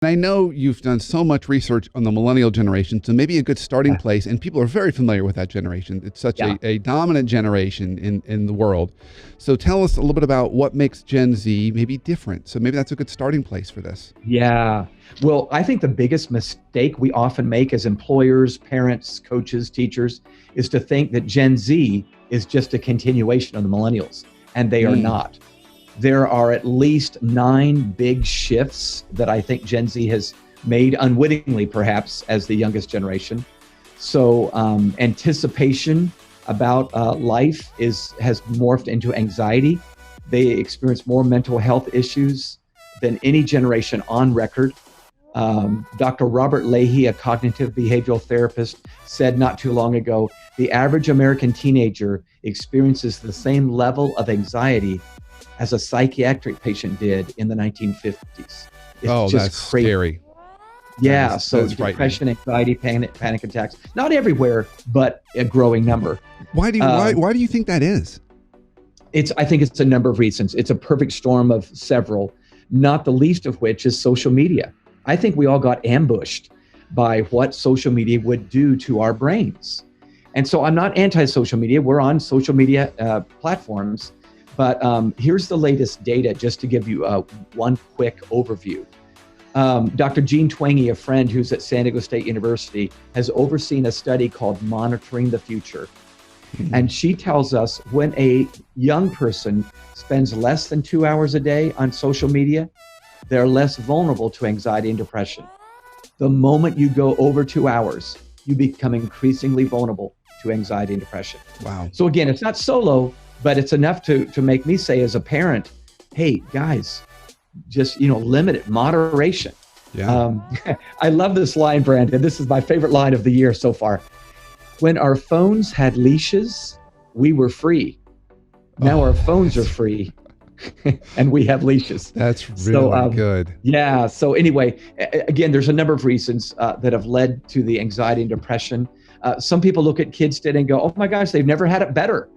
And I know you've done so much research on the millennial generation, so maybe a good starting place, and people are very familiar with that generation. It's such a dominant generation in the world. So tell us a little bit about what makes Gen Z maybe different. So maybe that's a good starting place for this. Yeah. Well, I think the biggest mistake we often make as employers, parents, coaches, teachers, is to think that Gen Z is just a continuation of the millennials, and they are not. There are at least 9 big shifts that I think Gen Z has made unwittingly, perhaps, as the youngest generation. So anticipation about life has morphed into anxiety. They experience more mental health issues than any generation on record. Dr. Robert Leahy, a cognitive behavioral therapist, said not too long ago, the average American teenager experiences the same level of anxiety as a psychiatric patient did in the 1950s. It's just that's crazy. Scary. Yeah, so depression, anxiety, panic attacks, not everywhere, but a growing number. Why do you think that is? I think it's a number of reasons. It's a perfect storm of several, not the least of which is social media. I think we all got ambushed by what social media would do to our brains. And so I'm not anti-social media. We're on social media platforms. But here's the latest data, just to give you one quick overview. Dr. Jean Twenge, a friend who's at San Diego State University, has overseen a study called Monitoring the Future. And she tells us when a young person spends less than 2 hours a day on social media, they're less vulnerable to anxiety and depression. The moment you go over 2 hours, you become increasingly vulnerable to anxiety and depression. Wow. So again, it's not solo, but it's enough to make me say as a parent, hey, guys, just, limit it, moderation. Yeah. I love this line, Brandon. This is my favorite line of the year so far. When our phones had leashes, we were free. Now our phones are free and we have leashes. That's really good. Yeah. So anyway, again, there's a number of reasons that have led to the anxiety and depression. Some people look at kids today and go, oh my gosh, they've never had it better.